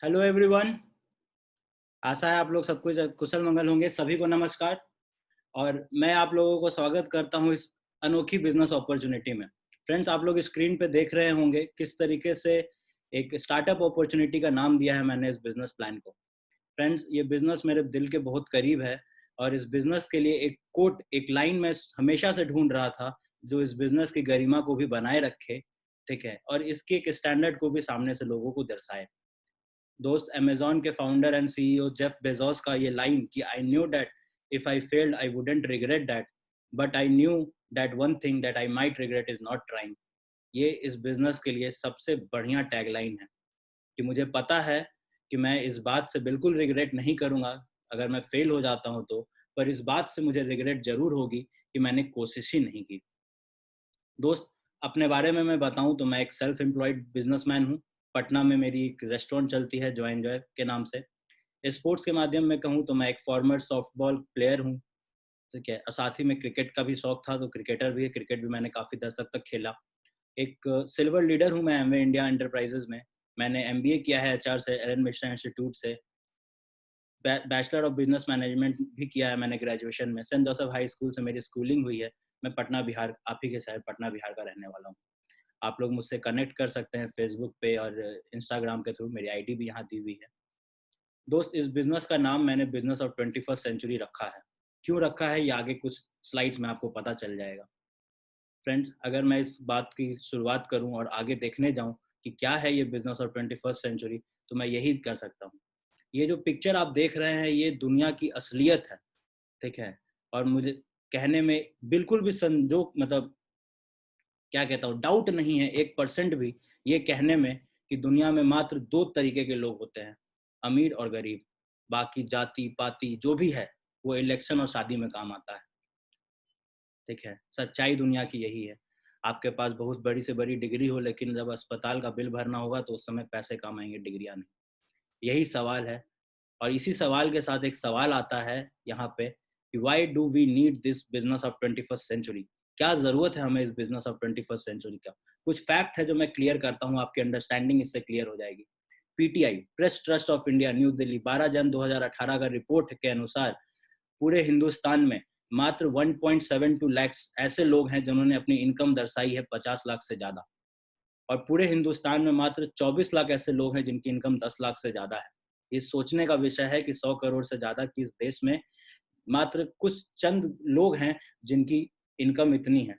Hello everyone. आशा है आप लोग सब कुछ कुशल मंगल होंगे। सभी को नमस्कार। और मैं आप लोगों को स्वागत करता हूं इस अनोखी बिजनेस अपॉर्चुनिटी में। फ्रेंड्स, आप लोग स्क्रीन पे देख रहे होंगे किस तरीके से एक स्टार्टअप अपॉर्चुनिटी का नाम दिया है मैंने इस बिजनेस प्लान को। फ्रेंड्स, ये बिजनेस मेरे दिल के बहुत करीब है और इस बिजनेस के लिए एक कोट, एक लाइन मैं हमेशा से ढूंढ रहा था जो इस बिजनेस की गरिमा को भी बनाए रखे, ठीक है, और इसके एक स्टैंडर्ड को भी सामने से लोगों को दर्शाए। दोस्त, अमेज़न के founder and CEO Jeff Bezos का ये लाइन कि I knew that if I failed I wouldn't regret that, but I knew that one thing that I might regret is not trying, ये इस बिजनेस के लिए सबसे बढ़िया टैगलाइन है। कि मुझे पता है कि मैं इस बात से बिल्कुल रिग्रेट नहीं करूंगा अगर मैं फेल हो जाता हूं तो, पर इस बात से मुझे रिग्रेट जरूर होगी कि मैंने कोशिश ही नहीं की। दोस्त, अपने बारे में मैं बताऊं तो मैं एक सेल्फ एम्प्लॉयड बिजनेसमैन हूं। पटना में मेरी एक रेस्टोरेंट चलती है जो एंजॉय के नाम से। स्पोर्ट्स के माध्यम में कहूँ तो मैं एक फॉर्मर सॉफ्टबॉल प्लेयर हूँ, ठीक है, और साथ ही में क्रिकेट का भी शौक था तो क्रिकेटर भी है, क्रिकेट भी मैंने काफ़ी दशक तक खेला। एक सिल्वर लीडर हूँ मैं एमवे इंडिया एंटरप्राइजेज में। मैंने एमबीए किया है एचआर से, एलन मिश्रा इंस्टीट्यूट से। बैचलर ऑफ बिजनेस मैनेजमेंट भी किया है मैंने ग्रेजुएशन में। सेंट जोसेफ हाई स्कूल से मेरी स्कूलिंग हुई है। मैं पटना बिहार, आप ही के शहर पटना बिहार का रहने वाला हूँ। आप लोग मुझसे कनेक्ट कर सकते हैं फेसबुक पे और इंस्टाग्राम के थ्रू, मेरी आईडी भी यहाँ दी हुई है। दोस्त, इस बिजनेस का नाम मैंने बिजनेस ऑफ 21st सेंचुरी रखा है। क्यों रखा है ये आगे कुछ स्लाइड्स में आपको पता चल जाएगा। फ्रेंड्स, अगर मैं इस बात की शुरुआत करूं और आगे देखने जाऊं कि क्या है ये बिजनेस ऑफ 21st सेंचुरी, तो मैं यही कर सकता हूं। ये जो पिक्चर आप देख रहे हैं ये दुनिया की असलियत है, ठीक है। और मुझे कहने में बिल्कुल भी संजोग, मतलब क्या कहता हूँ, डाउट नहीं है 1% भी ये कहने में कि दुनिया में मात्र दो तरीके के लोग होते हैं, अमीर और गरीब। बाकी जाति पाति जो भी है वो इलेक्शन और शादी में काम आता है, ठीक है। सच्चाई दुनिया की यही है। आपके पास बहुत बड़ी से बड़ी डिग्री हो लेकिन जब अस्पताल का बिल भरना होगा तो उस समय पैसे कम आएंगे, डिग्रियां नहीं। यही सवाल है। और इसी सवाल के साथ एक सवाल आता है यहाँ पे कि why do we need this business of 21st century. क्या जरूरत है हमें इस बिजनेस ऑफ 21st सेंचुरी का। कुछ फैक्ट है जो मैं क्लियर करता हूँ, आपकी अंडरस्टैंडिंग इससे क्लियर हो जाएगी। PTI, press trust of India, new Delhi, 12 जन 2018 का रिपोर्ट के अनुसार पूरे हिंदुस्तान में मात्र 1.72 लाख ऐसे लोग हैं जिन्होंने अपनी इनकम दर्शाई है 50 लाख से ज्यादा। और पूरे हिंदुस्तान में मात्र 24 लाख ऐसे लोग हैं जिनकी इनकम 10 लाख से ज्यादा है। ये सोचने का विषय है कि 100 करोड़ से ज्यादा की इस देश में मात्र कुछ चंद लोग हैं जिनकी इनकम इतनी है।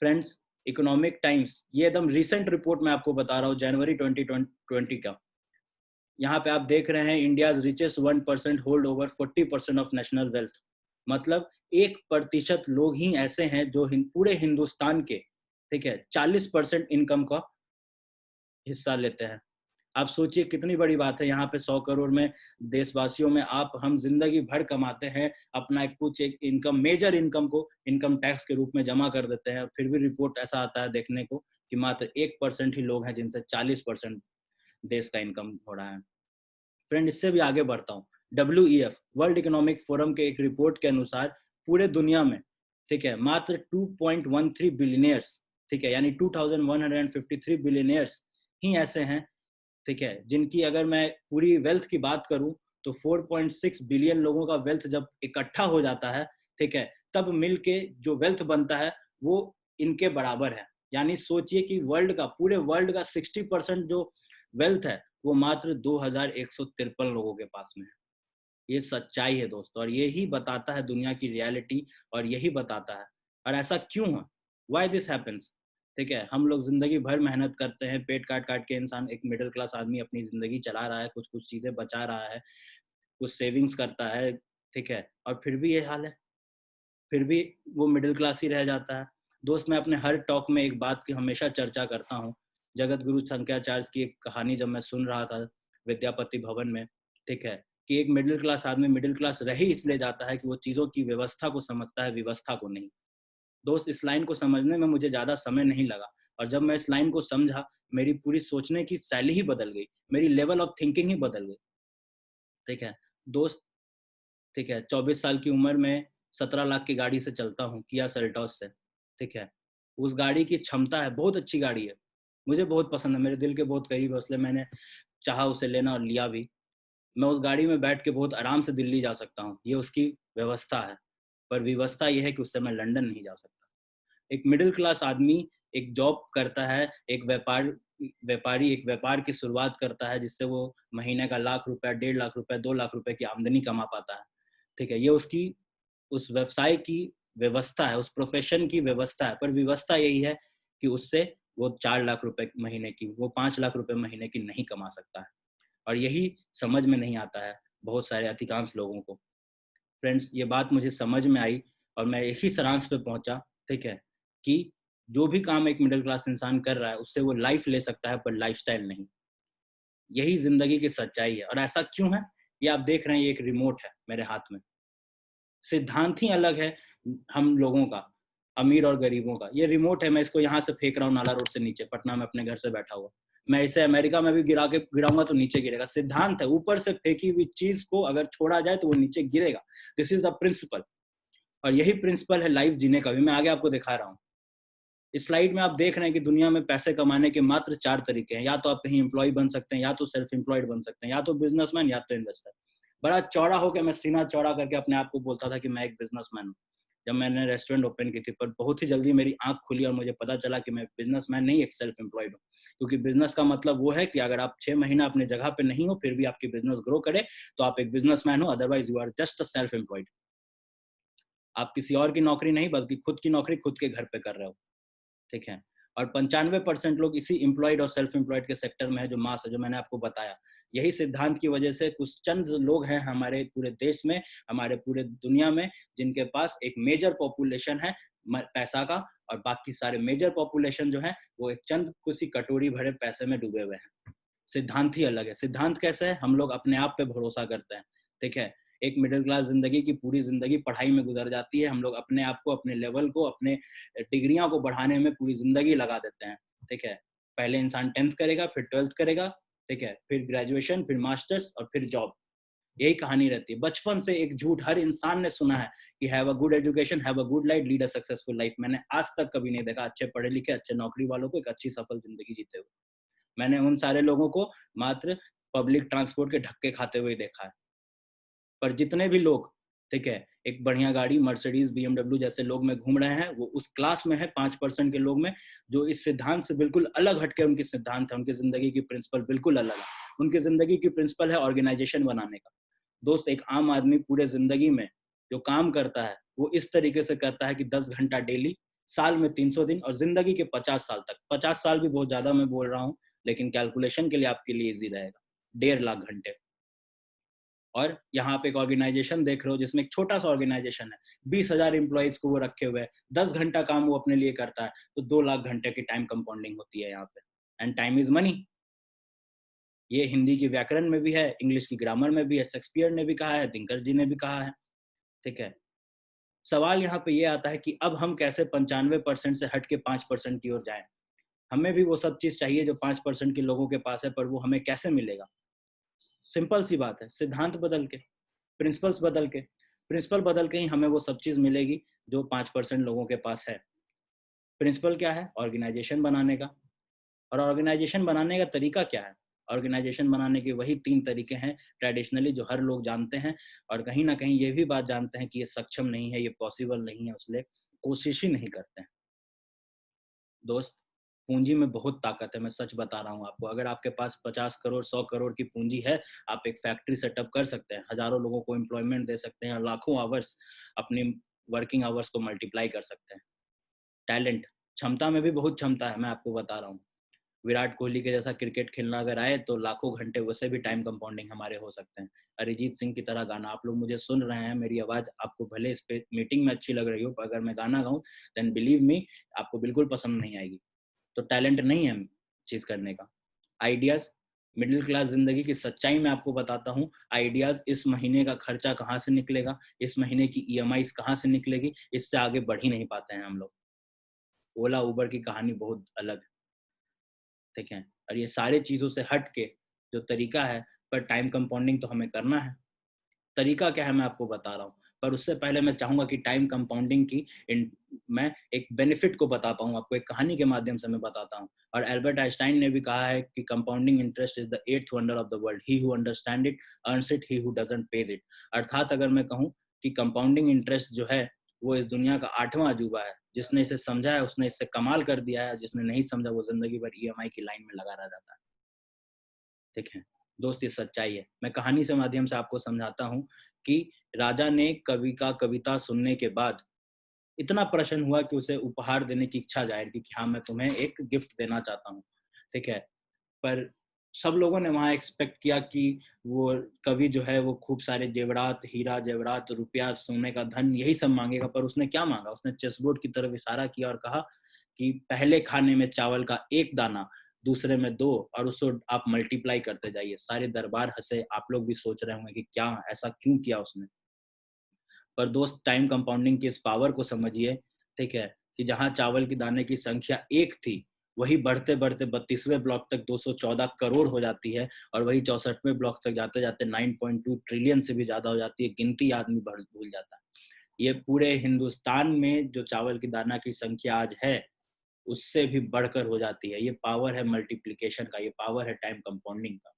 फ्रेंड्स, इकोनॉमिक टाइम्स, ये एकदम रिसेंट रिपोर्ट मैं आपको बता रहा हूँ, जनवरी 2020 का। यहाँ पे आप देख रहे हैं India richest 1% hold over 40% of national wealth. मतलब 1% लोग ही ऐसे हैं जो पूरे हिंदुस्तान के, ठीक है, 40% इनकम का हिस्सा लेते हैं। आप सोचिए कितनी बड़ी बात है। यहाँ पे 100 करोड़ में देशवासियों में आप हम जिंदगी भर कमाते हैं, अपना एक इनकम, मेजर इनकम को इनकम टैक्स के रूप में जमा कर देते हैं, फिर भी रिपोर्ट ऐसा आता है देखने को कि मात्र 1% ही लोग हैं जिनसे 40% देश का इनकम हो रहा है। फ्रेंड, इससे भी आगे बढ़ता हूँ। WEF, वर्ल्ड इकोनॉमिक फोरम के एक रिपोर्ट के अनुसार पूरे दुनिया में, ठीक है, मात्र 2.13 बिलियनियर्स, ठीक है, यानी 2153 बिलियनियर्स ही ऐसे हैं, ठीक है, जिनकी अगर मैं पूरी वेल्थ की बात करूं तो 4.6 बिलियन लोगों का वेल्थ जब इकट्ठा हो जाता है, ठीक है, तब मिलके जो वेल्थ बनता है वो इनके बराबर है। यानी सोचिए कि वर्ल्ड का, पूरे वर्ल्ड का 60% जो वेल्थ है वो मात्र 2153 लोगों के पास में है। ये सच्चाई है दोस्तों, और यही बताता है दुनिया की रियलिटी, और यही बताता है। और ऐसा क्यों है, वाई दिस हैपेंस, ठीक है। हम लोग जिंदगी भर मेहनत करते हैं, पेट काट काट के इंसान, एक मिडिल क्लास आदमी अपनी जिंदगी चला रहा है, कुछ कुछ चीजें बचा रहा है, कुछ सेविंग्स करता है, ठीक है, और फिर भी ये हाल है, फिर भी वो मिडिल क्लास ही रह जाता है। दोस्त, मैं अपने हर टॉक में एक बात की हमेशा चर्चा करता हूँ। जगत गुरु शंकराचार्य की एक कहानी जब मैं सुन रहा था विद्यापति भवन में, ठीक है, कि एक मिडिल क्लास आदमी मिडिल क्लास रह ही इसलिए जाता है कि वो चीज़ों की व्यवस्था को समझता है, व्यवस्था को नहीं। दोस्त, इस लाइन को समझने में मुझे ज़्यादा समय नहीं लगा, और जब मैं इस लाइन को समझा मेरी पूरी सोचने की शैली ही बदल गई, मेरी लेवल ऑफ थिंकिंग ही बदल गई, ठीक है। दोस्त, ठीक है, 24 साल की उम्र में 17 लाख की गाड़ी से चलता हूँ, किया सेल्टॉस से, ठीक है। उस गाड़ी की क्षमता है, बहुत अच्छी गाड़ी है, मुझे बहुत पसंद है, मेरे दिल के बहुत करीब है, इसलिए मैंने चाहा उसे लेना और लिया भी। मैं उस गाड़ी में बैठ के बहुत आराम से दिल्ली जा सकता हूँ, ये उसकी व्यवस्था है। पर विवशता ये है कि उससे मैं लंदन नहीं जा सकता। एक मिडिल क्लास आदमी एक जॉब करता है, एक व्यापारी एक व्यापार की शुरुआत करता है जिससे वो महीने का लाख रुपया, 1.5 लाख रुपया, 2 लाख रुपए की आमदनी कमा पाता है। ठीक है, ये उसकी उस व्यवसाय की व्यवस्था है, उस प्रोफेशन की व्यवस्था है। पर व्यवस्था यही है कि उससे वो 4 लाख रुपए महीने की, वो 5 लाख रुपए महीने की नहीं कमा सकता है। और यही समझ में नहीं आता है बहुत सारे अधिकांश लोगों को। फ्रेंड्स, ये बात मुझे समझ में आई और मैं यही सारांश पे पहुंचा, ठीक है, कि जो भी काम एक मिडिल क्लास इंसान कर रहा है उससे वो लाइफ ले सकता है, पर लाइफस्टाइल नहीं। यही जिंदगी की सच्चाई है। और ऐसा क्यों है? ये आप देख रहे हैं, ये एक रिमोट है मेरे हाथ में। सिद्धांत ही अलग है हम लोगों का, अमीर और गरीबों का। ये रिमोट है, मैं इसको यहाँ से फेंक रहा हूँ नाला रोड से नीचे, पटना में अपने घर से बैठा हुआ। मैं इसे अमेरिका में भी गिराऊंगा तो नीचे गिरेगा। सिद्धांत है, ऊपर से फेंकी हुई चीज को अगर छोड़ा जाए तो वो नीचे गिरेगा। This is the principal. और यही प्रिंसिपल है लाइफ जीने का भी। मैं आगे आपको दिखा रहा हूँ। इस स्लाइड में आप देख रहे हैं कि दुनिया में पैसे कमाने के मात्र 4 तरीके हैं। या तो आप कहीं एम्प्लॉय बन सकते हैं, या तो सेल्फ एम्प्लॉयड बन सकते हैं, या तो बिजनेसमैन, या तो इन्वेस्टर। बड़ा चौड़ा होकर मैं सीना चौड़ा करके अपने आप को बोलता था कि मैं एक बिजनेसमैन हूँ जब मैंने रेस्टोरेंट ओपन की थी। पर बहुत ही जल्दी मेरी आंख खुली और मुझे पता चला कि मैं बिजनेसमैन नहीं, एक सेल्फ एम्प्लॉयड हूँ। क्योंकि बिजनेस का मतलब वो है कि अगर आप 6 महीना अपने जगह पे नहीं हो फिर भी आपकी बिजनेस ग्रो करे तो आप एक बिजनेसमैन हो, otherwise you are just a self employed. आप किसी और की नौकरी नहीं बल्कि खुद की नौकरी खुद के घर पे कर रहे हो। ठीक है। और 95% लोग इसी एम्प्लॉयड और सेल्फ एम्प्लॉयड के सेक्टर में है, जो मास है, जो मैंने आपको बताया। यही सिद्धांत की वजह से कुछ चंद लोग हैं हमारे पूरे देश में, हमारे पूरे दुनिया में, जिनके पास एक मेजर पॉपुलेशन है पैसा का, और बाकी सारे मेजर पॉपुलेशन जो है वो एक चंद कुछ ही कटोरी भरे पैसे में डूबे हुए हैं। सिद्धांत ही अलग है। सिद्धांत कैसे है? हम लोग अपने आप पे भरोसा करते हैं। ठीक है। एक मिडिल क्लास जिंदगी की पूरी जिंदगी पढ़ाई में गुजर जाती है। हम लोग अपने आप को, अपने लेवल को, अपने डिग्रियां को बढ़ाने में पूरी जिंदगी लगा देते हैं। ठीक है। पहले इंसान 10th करेगा, फिर 12th करेगा, ठीक है, फिर ग्रेजुएशन, फिर मास्टर्स और फिर जॉब। यही कहानी रहती है। बचपन से एक झूठ हर इंसान ने सुना है कि have a good education, have a good life, lead a successful life. मैंने आज तक कभी नहीं देखा अच्छे पढ़े लिखे, अच्छे नौकरी वालों को एक अच्छी सफल जिंदगी जीते हुए। मैंने उन सारे लोगों को मात्र पब्लिक ट्रांसपोर्ट के धक्के खाते हुए देखा है। पर जितने भी लोग, ठीक है, एक बढ़िया गाड़ी मर्सिडीज, बीएमडब्ल्यू जैसे लोग में घूम रहे हैं, वो उस क्लास में है 5% के लोग में जो इस सिद्धांत से बिल्कुल अलग हटके उनकी सिद्धांत है, उनकी जिंदगी की प्रिंसिपल बिल्कुल अलग है। उनकी जिंदगी की प्रिंसिपल है ऑर्गेनाइजेशन बनाने का। दोस्त, एक आम आदमी पूरे जिंदगी में जो काम करता है वो इस तरीके से करता है कि 10 घंटा डेली, साल में 300 दिन, और जिंदगी के 50 साल तक। 50 साल भी बहुत ज्यादा मैं बोल रहा हूँ, लेकिन कैलकुलेशन के लिए आपके लिए इजी रहेगा। 1.5 लाख घंटे। और यहाँ पे एक ऑर्गेनाइजेशन देख रहे हो जिसमें एक छोटा सा ऑर्गेनाइजेशन है, 20,000 एम्प्लॉइज को वो रखे हुए है, 10 घंटा काम वो अपने लिए करता है, तो 2 लाख घंटे की टाइम कंपाउंडिंग होती है यहाँ पे। And time is money. ये हिंदी की व्याकरण में भी है, इंग्लिश की ग्रामर में भी है, शेक्सपियर ने भी कहा है, दिनकर जी ने भी कहा है। ठीक है। सवाल यहाँ पे ये आता है कि अब हम कैसे 95% से हट के 5% की ओर जाएं। हमें भी वो सब चीज चाहिए जो 5% के लोगों के पास है, पर वो हमें कैसे मिलेगा? सिंपल सी बात है, सिद्धांत बदल के, प्रिंसिपल्स बदल के। प्रिंसिपल बदल के ही हमें वो सब चीज मिलेगी जो 5% लोगों के पास है। प्रिंसिपल क्या है? ऑर्गेनाइजेशन बनाने का। और ऑर्गेनाइजेशन बनाने का तरीका क्या है? ऑर्गेनाइजेशन बनाने के वही 3 तरीके हैं ट्रेडिशनली, जो हर लोग जानते हैं, और कहीं ना कहीं ये भी बात जानते हैं कि ये सक्षम नहीं है, ये पॉसिबल नहीं है, इसलिए कोशिश ही नहीं करते हैं। दोस्त, पूंजी में बहुत ताकत है, मैं सच बता रहा हूँ आपको। अगर आपके पास 50 करोड़, 100 करोड़ की पूंजी है, आप एक फैक्ट्री सेटअप कर सकते हैं, हजारों लोगों को एम्प्लॉयमेंट दे सकते हैं, लाखों आवर्स, अपनी वर्किंग आवर्स को मल्टीप्लाई कर सकते हैं। टैलेंट, क्षमता में भी बहुत क्षमता है, मैं आपको बता रहा हूँ। विराट कोहली के जैसा क्रिकेट खेलना अगर आए तो लाखों घंटे वैसे भी टाइम कंपाउंडिंग हमारे हो सकते हैं। अरिजीत सिंह की तरह गाना, आप लोग मुझे सुन रहे हैं, मेरी आवाज़ आपको भले इस पे मीटिंग में अच्छी लग रही हो, पर अगर मैं गाना गाऊं देन बिलीव मी, आपको बिल्कुल पसंद नहीं आएगी। तो टैलेंट नहीं है चीज़ करने का। आइडियाज़, मिडिल क्लास ज़िंदगी की सच्चाई मैं आपको बताता हूँ। आइडियाज़, इस महीने का खर्चा कहाँ से निकलेगा, इस महीने की ईएमआईज़ कहाँ से निकलेगी, इससे आगे बढ़ ही नहीं पाते हैं हम लोग। ओला उबर की कहानी बहुत अलग है। ठीक है। और ये सारी चीज़ों से हट के जो तरीका है, पर टाइम कंपाउंडिंग तो हमें करना है। तरीका क्या है मैं आपको बता रहा हूँ। पर उससे पहले मैं चाहूंगा कि टाइम कंपाउंडिंग की मैं एक बेनिफिट को बता पाऊँ आपको, एक कहानी के माध्यम से मैं बताता हूँ। और एल्बर्ट आइंस्टाइन ने भी कहा है कि compounding interest is the eighth wonder of the world, he who understand it earns it, he who doesn't page it. अर्थात अगर मैं कहूँ कि कंपाउंडिंग इंटरेस्ट जो है वो इस दुनिया का 8वां अजूबा है। जिसने इसे समझा है उसने इससे कमाल कर दिया है, जिसने नहीं समझा वो जिंदगी भर ईएमआई की लाइन में लगा रह जाता है। ठीक है दोस्त, ये सच्चाई है। मैं कहानी से माध्यम से आपको समझाता हूँ कि राजा ने कवि का कविता सुनने के बाद इतना प्रसन्न हुआ कि उसे उपहार देने की इच्छा जाहिर की कि हाँ मैं तुम्हें एक गिफ्ट देना चाहता हूँ। ठीक है, पर सब लोगों ने वहाँ एक्सपेक्ट किया कि वो कवि जो है वो खूब सारे जेवरात, हीरा जेवरात, रुपया, सोने का धन, यही सब मांगेगा। पर उसने क्या मांगा? उसने चेसबोर्ड की तरफ इशारा किया और कहा कि पहले खाने में चावल का एक दाना, दूसरे में दो, और उसको आप मल्टीप्लाई करते जाइए। सारे दरबार हंसे। आप लोग भी सोच रहे होंगे कि क्या, ऐसा क्यों किया उसने? पर दोस्त टाइम कंपाउंडिंग की इस पावर को समझिए। ठीक है, कि जहां चावल की दाने की संख्या 1 थी, वही बढ़ते बढ़ते 32वें ब्लॉक तक 214 करोड़ हो जाती है, और वही 64वें ब्लॉक तक जाते जाते 9.2 ट्रिलियन से भी ज्यादा हो जाती है। गिनती आदमी भूल जाता है। ये पूरे हिंदुस्तान में जो चावल की दाना की संख्या आज है, उससे भी बढ़कर हो जाती है। ये पावर है मल्टीप्लिकेशन का, ये पावर है टाइम कंपाउंडिंग का।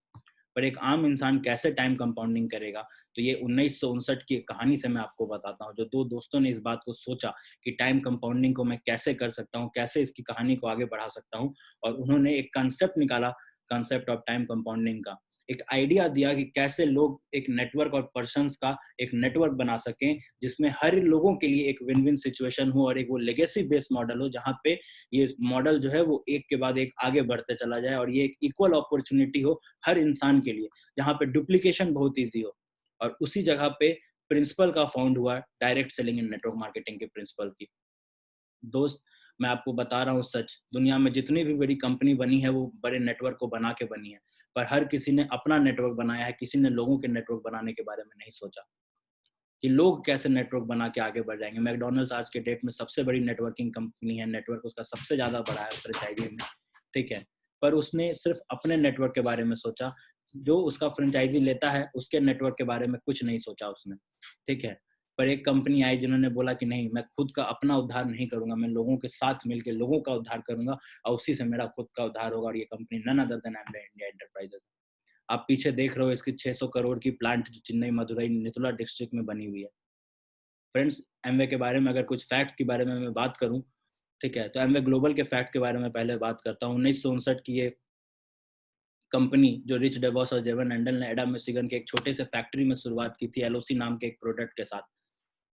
पर एक आम इंसान कैसे टाइम कंपाउंडिंग करेगा? तो ये 1959 की कहानी से मैं आपको बताता हूँ। जो दो दोस्तों ने इस बात को सोचा कि टाइम कंपाउंडिंग को मैं कैसे कर सकता हूँ, कैसे इसकी कहानी को आगे बढ़ा सकता हूँ, और उन्होंने एक कंसेप्ट निकाला, कंसेप्ट ऑफ टाइम कंपाउंडिंग का। एक आइडिया दिया कि कैसे लोग एक नेटवर्क और पर्सन्स का एक नेटवर्क बना सकें, जिसमें हर लोगों के लिए एक विन विन सिचुएशन हो, और एक वो लेगेसी बेस्ड मॉडल हो, जहाँ पे ये मॉडल जो है वो एक के बाद एक आगे बढ़ते चला जाए, और ये एक इक्वल अपॉर्चुनिटी हो हर इंसान के लिए, जहाँ पे डुप्लीकेशन बहुत ईजी हो। और उसी जगह पे प्रिंसिपल का फाउंड हुआ, डायरेक्ट सेलिंग इन नेटवर्क मार्केटिंग के प्रिंसिपल की। दोस्त, मैं आपको बता रहा हूँ सच, दुनिया में जितनी भी बड़ी कंपनी बनी है वो बड़े नेटवर्क को बना के बनी है। पर हर किसी ने अपना नेटवर्क बनाया है, किसी ने लोगों के नेटवर्क बनाने के बारे में नहीं सोचा कि लोग कैसे नेटवर्क बना के आगे बढ़ जाएंगे। मैकडॉनल्ड्स आज के डेट में सबसे बड़ी नेटवर्किंग कंपनी है, नेटवर्क उसका सबसे ज्यादा बड़ा है फ्रेंचाइजी में। ठीक है, पर उसने सिर्फ अपने नेटवर्क के बारे में सोचा, जो उसका फ्रेंचाइजी लेता है उसके नेटवर्क के बारे में कुछ नहीं सोचा उसने। ठीक है, पर एक कंपनी आई जिन्होंने बोला कि नहीं, मैं खुद का अपना उद्धार नहीं करूंगा, मैं लोगों के साथ मिलकर लोगों का उद्धार करूंगा, और उसी से मेरा खुद का उद्धार होगा। और ये company none other than Amway India enterprises. आप पीछे देख रहे हो इसकी 600 करोड़ की प्लांट जो चेन्नई मदुरई नितुला डिस्ट्रिक्ट में बनी हुई है। फ्रेंड्स, एमवे के बारे में अगर कुछ फैक्ट के बारे में मैं बात करूं, ठीक है, तो एमवे ग्लोबल के फैक्ट के बारे में पहले बात करता हूँ। 1959 की ये कंपनी, जो रिच डेवॉस और जेवन एंडल ने एडम मिशिगन के एक छोटे से फैक्ट्री में शुरुआत की थी, एलओसी नाम के एक प्रोडक्ट के साथ।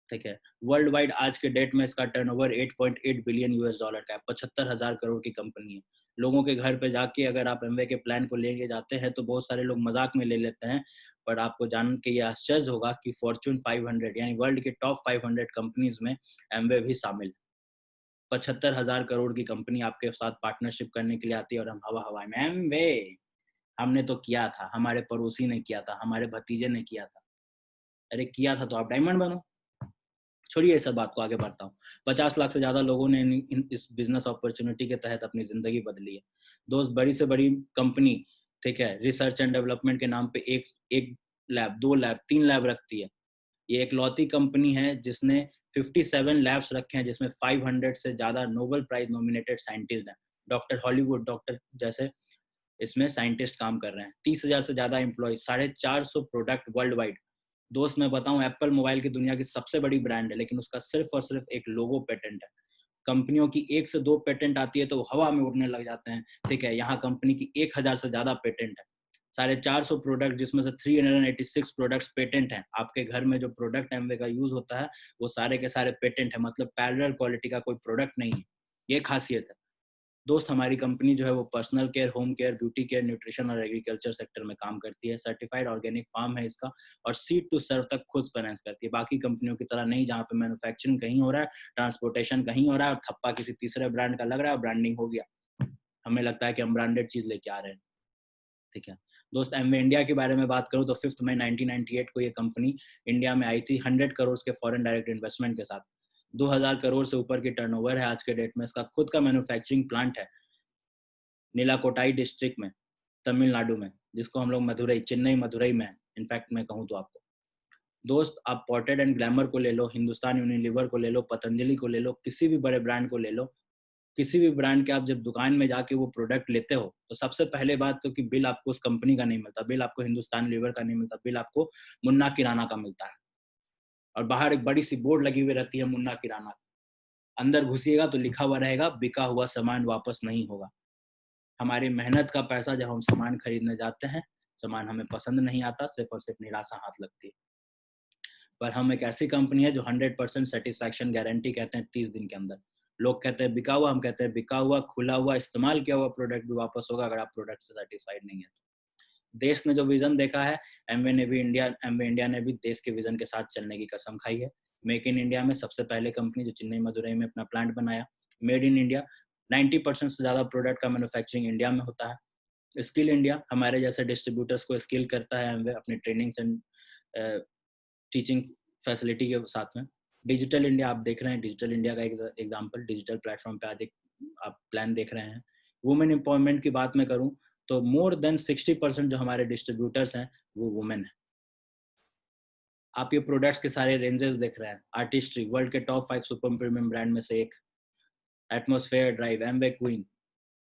ठीक है, वर्ल्ड वाइड आज के डेट में इसका टर्नओवर 8.8 बिलियन यूएस डॉलर का है। 75,000 करोड़ की कंपनी है। लोगों के घर पे जाके अगर आप एमवे के प्लान को लेके जाते हैं तो बहुत सारे लोग मजाक में ले लेते हैं, पर आपको जान के ये आश्चर्य होगा कि फॉर्च्यून 500 यानी वर्ल्ड के टॉप 500 कंपनीज में एमवे भी शामिल है। 75,000 करोड़ की कंपनी आपके साथ पार्टनरशिप करने के लिए आती है, और हम हवा हवाई में एमवे, हमने तो किया था, हमारे पड़ोसी ने किया था, हमारे भतीजे ने किया था। अरे किया था तो आप डायमंड बनो। छोड़िए इस सब बात को, आगे बढ़ता हूँ। 50 लाख से ज्यादा लोगों ने इस बिजनेस अपॉर्चुनिटी के तहत अपनी जिंदगी बदली है। दोस्त, बड़ी से बड़ी कंपनी, ठीक है, रिसर्च एंड डेवलपमेंट के नाम पे एक एक लैब, 2 लैब, 3 लैब रखती है। ये एक लौती कंपनी है जिसने 57 लैब्स रखे हैं, जिसमें 500 से ज्यादा नोबेल प्राइज नॉमिनेटेड साइंटिस्ट हैं। डॉक्टर हॉलीवुड डॉक्टर जैसे इसमें साइंटिस्ट काम कर रहे हैं। 30,000 से ज्यादा एम्प्लॉय, 450 प्रोडक्ट वर्ल्ड वाइड। दोस्त, मैं बताऊं, एप्पल मोबाइल की दुनिया की सबसे बड़ी ब्रांड है, लेकिन उसका सिर्फ और सिर्फ एक लोगो पेटेंट है। कंपनियों की 1 से 2 पेटेंट आती है तो वो हवा में उड़ने लग जाते हैं। ठीक है, यहाँ कंपनी की 1,000 से ज्यादा पेटेंट है। 450 प्रोडक्ट, जिसमें से 386 प्रोडक्ट्स पेटेंट हैं। आपके घर में जो प्रोडक्ट एमवे का यूज होता है वो सारे के सारे पेटेंट है, मतलब पैरेलल क्वालिटी का कोई प्रोडक्ट नहीं है। ये खासियत है। दोस्त, हमारी कंपनी जो है वो personal care, home care, beauty care, nutrition और एग्रीकल्चर सेक्टर में काम करती है। सर्टिफाइड ऑर्गेनिक फार्म है इसका, और सीड टू सर्व तक खुद फाइनेंस करती है। बाकी कंपनियों की तरह नहीं, जहाँ पे मैन्युफैक्चरिंग कहीं हो रहा है, ट्रांसपोर्टेशन कहीं हो रहा है, और थप्पा किसी तीसरे ब्रांड का लग रहा है और ब्रांडिंग हो गया। हमें लगता है कि हम ब्रांडेड चीज लेके आ रहे हैं। ठीक है दोस्त, एमवे इंडिया के बारे में बात करूँ तो 5 मई 1998 को ये कंपनी इंडिया में आई थी 100 करोड़ के फॉरेन डायरेक्ट इन्वेस्टमेंट के साथ। 2000 करोड़ से ऊपर की टर्नओवर है आज के डेट में। इसका खुद का मैन्युफैक्चरिंग प्लांट है नीलाकोटाई डिस्ट्रिक्ट में, तमिलनाडु में, जिसको हम लोग मदुरई, चेन्नई मदुरई में है, इनफैक्ट मैं कहूँ तो आपको। दोस्त आप पॉटेड एंड ग्लैमर को ले लो, हिंदुस्तान यूनिलीवर को ले लो, पतंजलि को ले लो, किसी भी बड़े ब्रांड को ले लो, किसी भी ब्रांड के आप जब दुकान में जाके वो प्रोडक्ट लेते हो तो सबसे पहले बात तो कि बिल आपको उस कंपनी का नहीं मिलता, बिल आपको हिंदुस्तान लीवर का नहीं मिलता, बिल आपको मुन्ना किराना का मिलता है। और बाहर एक बड़ी सी बोर्ड लगी हुई रहती है मुन्ना किराना, अंदर घुसिएगा तो लिखा हुआ रहेगा बिका हुआ सामान वापस नहीं होगा। हमारी मेहनत का पैसा जब हम सामान खरीदने जाते हैं, सामान हमें पसंद नहीं आता, सिर्फ और सिर्फ निराशा हाथ लगती है। पर हम एक ऐसी कंपनी है जो 100% सेटिस्फैक्शन गारंटी कहते हैं 30 दिन के अंदर। लोग कहते हैं बिका हुआ, हम कहते हैं बिका हुआ, खुला हुआ, इस्तेमाल किया हुआ प्रोडक्ट भी वापस होगा अगर आप प्रोडक्ट से सेटिस्फाइड नहीं है। देश ने जो विजन देखा है, एमवे इंडिया ने भी देश के विजन के साथ चलने की कसम खाई है। मेक इन इंडिया में सबसे पहले कंपनी जो चेन्नई मदुरई में अपना प्लांट बनाया। मेड इन इंडिया, 90% से ज्यादा प्रोडक्ट का मैन्युफैक्चरिंग इंडिया में होता है। स्किल इंडिया, हमारे जैसे डिस्ट्रीब्यूटर्स को स्किल करता है एमवे अपनी ट्रेनिंग्स एंड टीचिंग फैसिलिटी के साथ में। डिजिटल इंडिया, आप देख रहे हैं डिजिटल इंडिया का एग्जांपल, डिजिटल प्लेटफॉर्म पे आज एक आप प्लान देख रहे हैं। वुमेन एम्पावरमेंट की बात मैं करूं तो मोर देन 60% जो हमारे डिस्ट्रीब्यूटर्स हैं वो वुमेन है। आप ये प्रोडक्ट्स के सारे रेंजेस देख रहे हैं। आर्टिस्ट्री, वर्ल्ड के टॉप 5 सुपर प्रीमियम ब्रांड में से एक। एटमॉस्फेयर ड्राइव, एमवे क्वीन,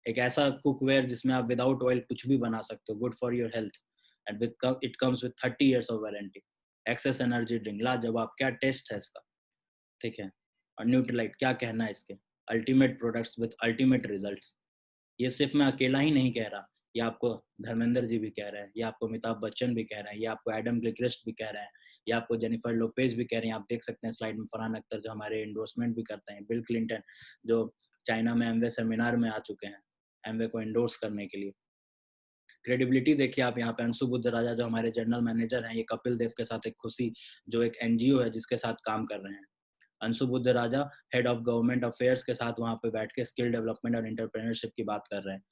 एक ऐसा कुकवेयर जिसमें आप विदाउट ऑयल कुछ भी बना सकते हो, good for your health and it comes with 30 years of warranty. XS energy drink, लाजवाब, क्या टेस्ट है इसका, ठीक है। और न्यूट्रीलाइट, क्या कहना है इसके, ultimate products with ultimate results. ये सिर्फ मैं अकेला ही नहीं कह रहा, ये आपको धर्मेंद्र जी भी कह रहे हैं, ये आपको अमिताभ बच्चन भी कह रहे हैं, ये आपको एडम गिलक्रिस्ट भी कह रहे हैं, ये आपको जेनिफर लोपेज भी कह रहे हैं। आप देख सकते हैं स्लाइड में फरहान अख्तर जो हमारे एंडोर्समेंट भी करते हैं, बिल क्लिंटन जो चाइना में एमवे सेमिनार में आ चुके हैं एमवे को एंडोर्स करने के लिए। क्रेडिबिलिटी देखिए आप यहाँ पे, अंशु बुद्ध राजा जो हमारे जनरल मैनेजर हैं, ये कपिल देव के साथ एक खुशी जो एक एनजीओ है जिसके साथ काम कर रहे हैं। अंशु बुद्ध राजा हेड ऑफ गवर्नमेंट अफेयर्स के साथ वहां पे बैठ के स्किल डेवलपमेंट और एंटरप्रेन्योरशिप की बात कर रहे हैं।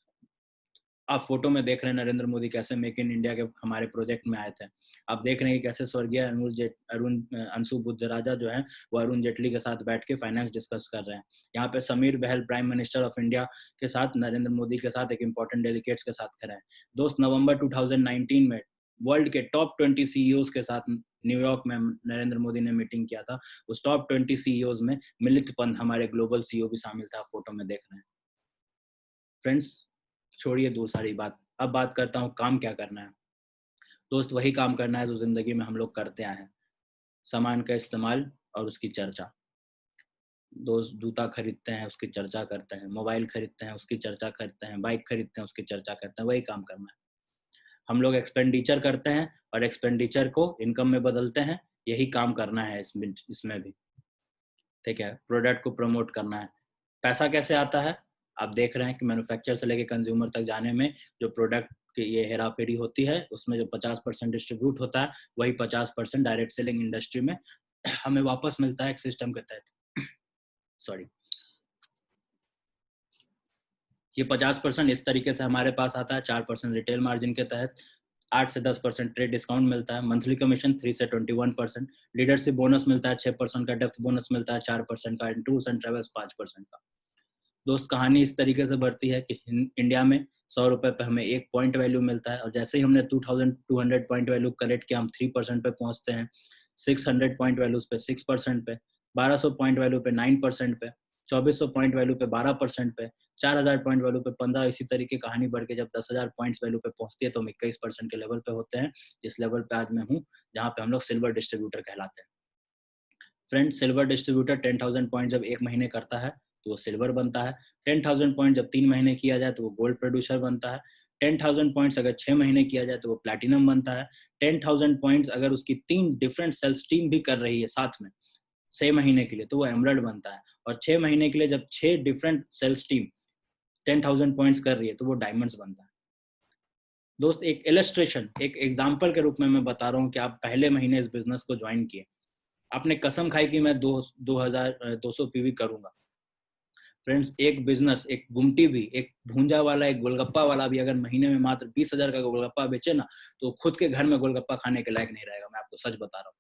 आप फोटो में देख रहे हैं नरेंद्र मोदी कैसे मेक इन इंडिया के हमारे प्रोजेक्ट में आए थे। आप देख रहे हैं कि कैसे स्वर्गीय अंशु बुद्ध राजा जो है वो अरुण जेटली के साथ बैठ के फाइनेंस डिस्कस कर रहे हैं। यहाँ पे समीर बहल प्राइम मिनिस्टर ऑफ इंडिया के साथ नरेंद्र मोदी के साथ एक इंपॉर्टेंट डेलीगेट्स के साथ खड़े हैं। दोस्त नवंबर 2019 में वर्ल्ड के टॉप 20 सीईओज के साथ न्यूयॉर्क में नरेंद्र मोदी ने मीटिंग किया था। उस टॉप 20 सीईओज में मिलित पंत हमारे ग्लोबल सीईओ भी शामिल था, फोटो में देख रहे हैं। फ्रेंड्स छोड़िए दो सारी बात, अब बात करता हूँ काम क्या करना है। दोस्त वही काम करना है जो जिंदगी में हम लोग करते आए हैं, सामान का इस्तेमाल और उसकी चर्चा। दोस्त जूता खरीदते हैं उसकी चर्चा करते हैं, मोबाइल खरीदते हैं उसकी चर्चा करते हैं, बाइक खरीदते हैं उसकी चर्चा करते हैं, वही काम करना है। हम लोग एक्सपेंडिचर करते हैं और एक्सपेंडिचर को इनकम में बदलते हैं, यही काम करना है इसमें भी, ठीक है। प्रोडक्ट को प्रमोट करना है। पैसा कैसे आता है, आप देख रहे हैं कि मैन्युफैक्चर से लेके कंज्यूमर तक जाने में जो प्रोडक्ट की ये हेरा फेरी होती है उसमें जो 50% डिस्ट्रीब्यूट होता है वही 50% डायरेक्ट सेलिंग इंडस्ट्री में हमें वापस मिलता है एक सिस्टम के तहत। सॉरी, ये 50% इस तरीके से हमारे पास आता है, 4% रिटेल मार्जिन के तहत, 8 से 10% ट्रेड डिस्काउंट मिलता है, मंथली कमीशन 3 से 21%, लीडरशिप बोनस मिलता है 6% का, डेप्थ बोनस मिलता है 4% का, टूर्स एंड ट्रेवल्स 5% का। दोस्त कहानी इस तरीके से बढ़ती है कि इंडिया में 100 रुपए पे हमें 1 पॉइंट वैल्यू मिलता है और जैसे ही हमने 2200 पॉइंट वैल्यू कलेक्ट किया हम 3% पे पहुंचते हैं, 600 पॉइंट वैल्यूज पे 6% पे, 1200 पॉइंट वैल्यू पे 9% पे, 2400 पॉइंट वैल्यू पे 12% पे, 4000 पॉइंट वैल्यू पे 15, इसी तरीके कहानी बढ़ के जब 10,000 पॉइंट्स वैल्यू पे पहुंचती है तो हम 21% के लेवल पे होते हैं, जिस लेवल पे आज मैं हूँ, जहाँ पे हम लोग सिल्वर डिस्ट्रीब्यूटर कहलाते हैं। फ्रेंड, सिल्वर डिस्ट्रीब्यूटर 10,000 पॉइंट जब एक महीने करता है तो वो सिल्वर बनता है। 10,000 पॉइंट जब 3 महीने किया जाए तो वो गोल्ड प्रोड्यूसर बनता है। 10,000 पॉइंट्स अगर 6 महीने किया जाए तो वो प्लैटिनम बनता है। 10,000 पॉइंट्स अगर उसकी 3 डिफरेंट सेल्स टीम भी कर रही है साथ में 6 महीने के लिए तो वो एमरल्ड बनता है। और 6 महीने के लिए जब 6 डिफरेंट सेल्स टीम 10,000 पॉइंट्स कर रही है तो वो डायमंड्स बनता है। दोस्त एक इलस्ट्रेशन, एक एग्जाम्पल के रूप में मैं बता रहा हूँ कि आप पहले महीने इस बिजनेस को ज्वाइन किए, आपने कसम खाई कि मैं 2,200 पीवी करूंगा। फ्रेंड्स, एक बिजनेस, एक गुमटी भी, एक भूंजा वाला, एक गोलगप्पा वाला भी अगर महीने में मात्र 20,000 का गोलगप्पा बेचे ना तो खुद के घर में गोलगप्पा खाने के लायक नहीं रहेगा, मैं आपको सच बता रहा हूँ,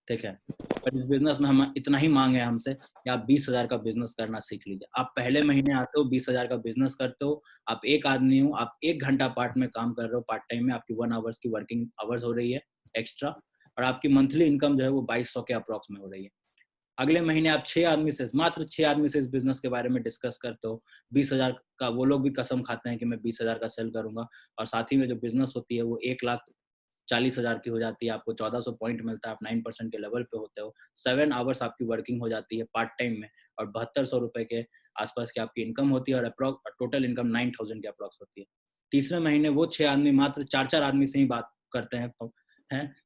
ठीक है। पर इस बिजनेस में हम इतना ही मांग है हमसे कि आप 20,000 का बिजनेस करना सीख लीजिए। आप पहले महीने आते हो 20,000 का बिजनेस करते हो, आप एक आदमी हो, आप 1 घंटा पार्ट में काम कर रहे हो, पार्ट टाइम में आपकी 1 आवर्स की वर्किंग आवर्स हो रही है एक्स्ट्रा, और आपकी मंथली इनकम जो है वो 2200 के अप्रॉक्स में हो रही है। अगले महीने आप 6 आदमी से, मात्र 6 आदमी से इस बिजनेस के बारे में डिस्कस करते हो, 20,000 का, वो लोग भी कसम खाते हैं कि मैं 20,000 का सेल करूंगा, और साथ ही में जो बिजनेस होती है वो 1,40,000 की हो जाती है, आपको 1400 पॉइंट मिलता है, आप 9% के लेवल पे होते हो, 7 आवर्स आपकी वर्किंग हो जाती है पार्ट टाइम में, और 7200 रुपए के आसपास की आपकी इनकम होती है, और टोटल इनकम 9,000 के अप्रॉक्स होती है। तीसरे महीने वो 6 आदमी मात्र 4-4 आदमी से ही बात करते हैं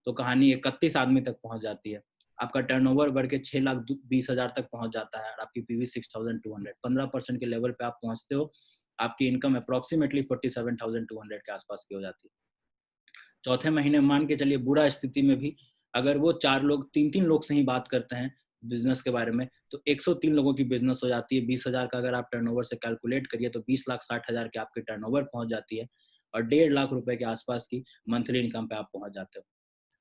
तो कहानी 31 आदमी तक पहुंच जाती है। आपका टर्नओवर बढ़ के 6,20,000 तक पहुंच जाता है, और आपकी पीवी 6,200, 15% के लेवल पे आप पहुंचते हो, आपकी इनकम अप्रोक्सीमेटली 47,200 के आसपास की हो जाती है। चौथे महीने मान के चलिए बुरा स्थिति में भी अगर वो 4 लोग 3-3 लोग से ही बात करते हैं बिजनेस के बारे में, तो 103 लोगों की बिजनेस हो जाती है। 20,000 का अगर आप टर्नओवर से कैलकुलेट करिए तो 20,60,000 के आपके टर्नओवर पहुंच जाती है, और 1.5 लाख रुपए के आसपास की मंथली इनकम पे आप पहुंच जाते हो।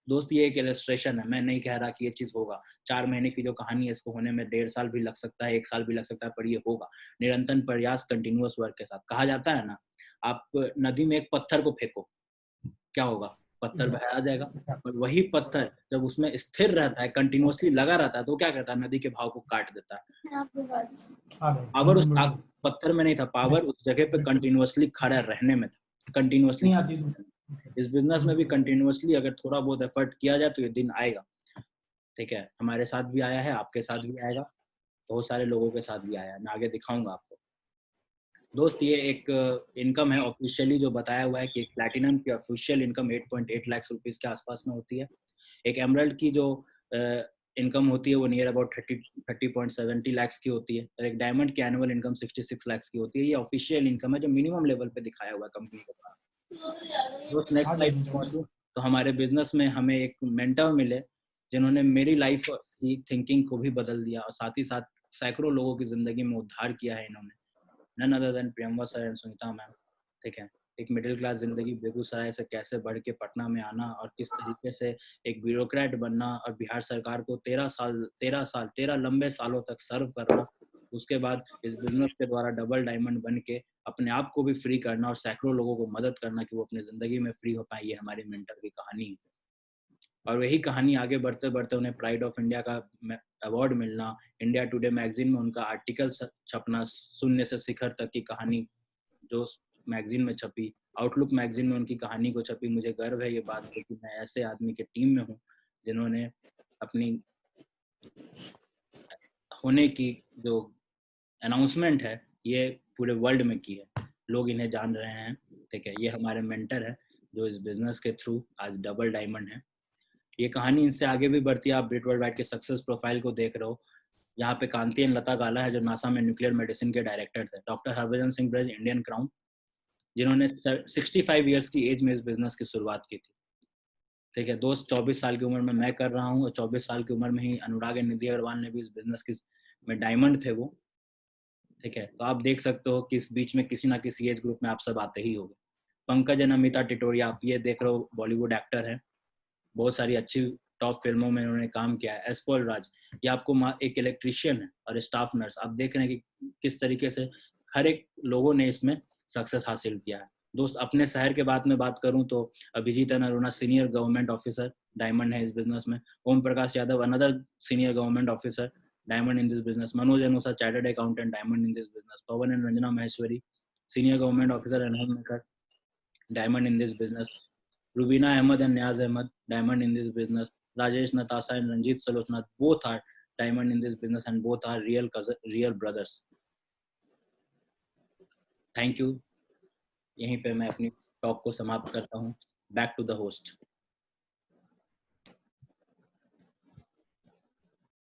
दोस्त, ये एक इलस्ट्रेशन है, मैं नहीं कह रहा कि ये चीज होगा। 4 महीने की जो कहानी है इसको होने में 1.5 साल भी लग सकता है, 1 साल भी लग सकता है, पर ये होगा निरंतर प्रयास, कंटिन्यूअस वर्क के साथ। कहा जाता है ना, आप नदी में एक पत्थर को फेंको, क्या होगा? पत्थर बाहर आ जाएगा। और वही पत्थर जब उसमें स्थिर रहता है, कंटिन्यूअसली लगा रहता है, तो क्या करता है? नदी के भाव को काट देता है। पावर उस पत्थर में नहीं था, पावर उस जगह पे कंटिन्यूअसली खड़ा रहने में था, कंटिन्यूअसली। इस बिजनेस में भी कंटिन्यूअसली अगर थोड़ा बहुत एफर्ट किया जाए तो ये दिन आएगा। ठीक है, हमारे साथ भी आया है, आपके साथ भी आएगा, बहुत सारे लोगों के साथ भी आया है, मैं आगे दिखाऊंगा आपको। दोस्त, ये एक इनकम है ऑफिशियली जो बताया हुआ है कि एक प्लैटिनम की ऑफिशियल इनकम 8.8 लाख रुपीस के आसपास में होती है। एक एमरल्ड की जो इनकम होती है वो नियर अबाउट 30.70 लाख की होती है, और एक डायमंड की एनुअल इनकम 66 लाख की होती है। ये ऑफिशियल इनकम है जो मिनिमम लेवल पे दिखाया हुआ है कंपनी के द्वारा। दोस्त, नेक्स्ट स्लाइड पे पहुंचूं तो हमारे बिजनेस में हमें एक मेंटर मिले जिन्होंने मेरी लाइफ की थिंकिंग को भी बदल दिया, और साथ ही साथ सैकड़ों लोगों की जिंदगी में उद्धार किया है इन्होंने। None other than Priyanka sir and Sunita ma'am. ठीक है, एक मिडिल क्लास जिंदगी बेगूसराय से कैसे बढ़ के पटना में आना, और किस तरीके से एक ब्यूरोक्रेट बनना, और बिहार सरकार को 13 लंबे सालों तक सर्व करना, उसके बाद इस बिजनेस के द्वारा डबल डायमंड बन के अपने आप को भी फ्री करना, और सैकड़ों लोगों को मदद करना कि वो अपनी जिंदगी में फ्री हो पाए, ये हमारी मेंटर की कहानी है। और वही कहानी आगे बढ़ते बढ़ते उन्हें प्राइड ऑफ इंडिया का अवार्ड मिलना, इंडिया टुडे मैगजीन में उनका आर्टिकल छपना, शून्य से शिखर तक की कहानी जो मैगजीन में छपी, आउटलुक मैगजीन में उनकी कहानी को छपी। मुझे गर्व है ये बात पे कि मैं ऐसे आदमी के टीम में हूँ जिन्होंने अपनी होने की जो अनाउंसमेंट है ये पूरे वर्ल्ड में की है, लोग इन्हें जान रहे हैं। ठीक है, ये हमारे मेंटर है जो इस बिजनेस के थ्रू आज डबल डायमंड है। ये कहानी इनसे आगे भी बढ़ती है। आप ब्रिट वर्ल्ड वाइड के सक्सेस प्रोफाइल को देख रहे हो, यहाँ पे कांति एन लता गाला है जो नासा में न्यूक्लियर मेडिसिन के डायरेक्टर थे। Doctor Harbhajan Singh Braj, Indian crown, जिन्होंने 65 इयर्स की एज में इस बिजनेस की शुरुआत की थी। ठीक है दोस्त, 24 साल की उम्र में मैं कर रहा हूँ, और 24 साल की उम्र में ही अनुराग निधि अग्रवाल ने भी इस बिजनेस की में डायमंड थे वो। ठीक है, तो आप देख सकते हो कि इस बीच में किसी ना किसी एज ग्रुप में आप सब आते ही होंगे। पंकज एंड अमिता टिटोरिया, आप ये देख रहे हो, बॉलीवुड एक्टर है, बहुत सारी अच्छी टॉप फिल्मों में उन्होंने काम किया है। एसपॉल राज, ये आपको एक इलेक्ट्रिशियन है और स्टाफ नर्स। आप देख रहे हैं कि किस तरीके से हर एक लोगों ने इसमें सक्सेस हासिल किया है। दोस्त, अपने शहर के बाद में बात करूं तो Abhijit Arora, senior government officer, diamond है इस बिजनेस में। Om Prakash Yadav, another senior government officer, diamond in this business. Manoj Anusa, chartered accountant, diamond in this business. Pawan and Ranjana Maheshwari, senior government officer and home maker, diamond in this business. Rubina Ahmed and Niaz Ahmed, diamond in this business. Rajesh, Natasha and Ranjit Salochna, both are diamond in this business and both are real brothers. Thank you. यहीं पे मैं अपनी talk को समाप्त करता हूँ. Back to the host.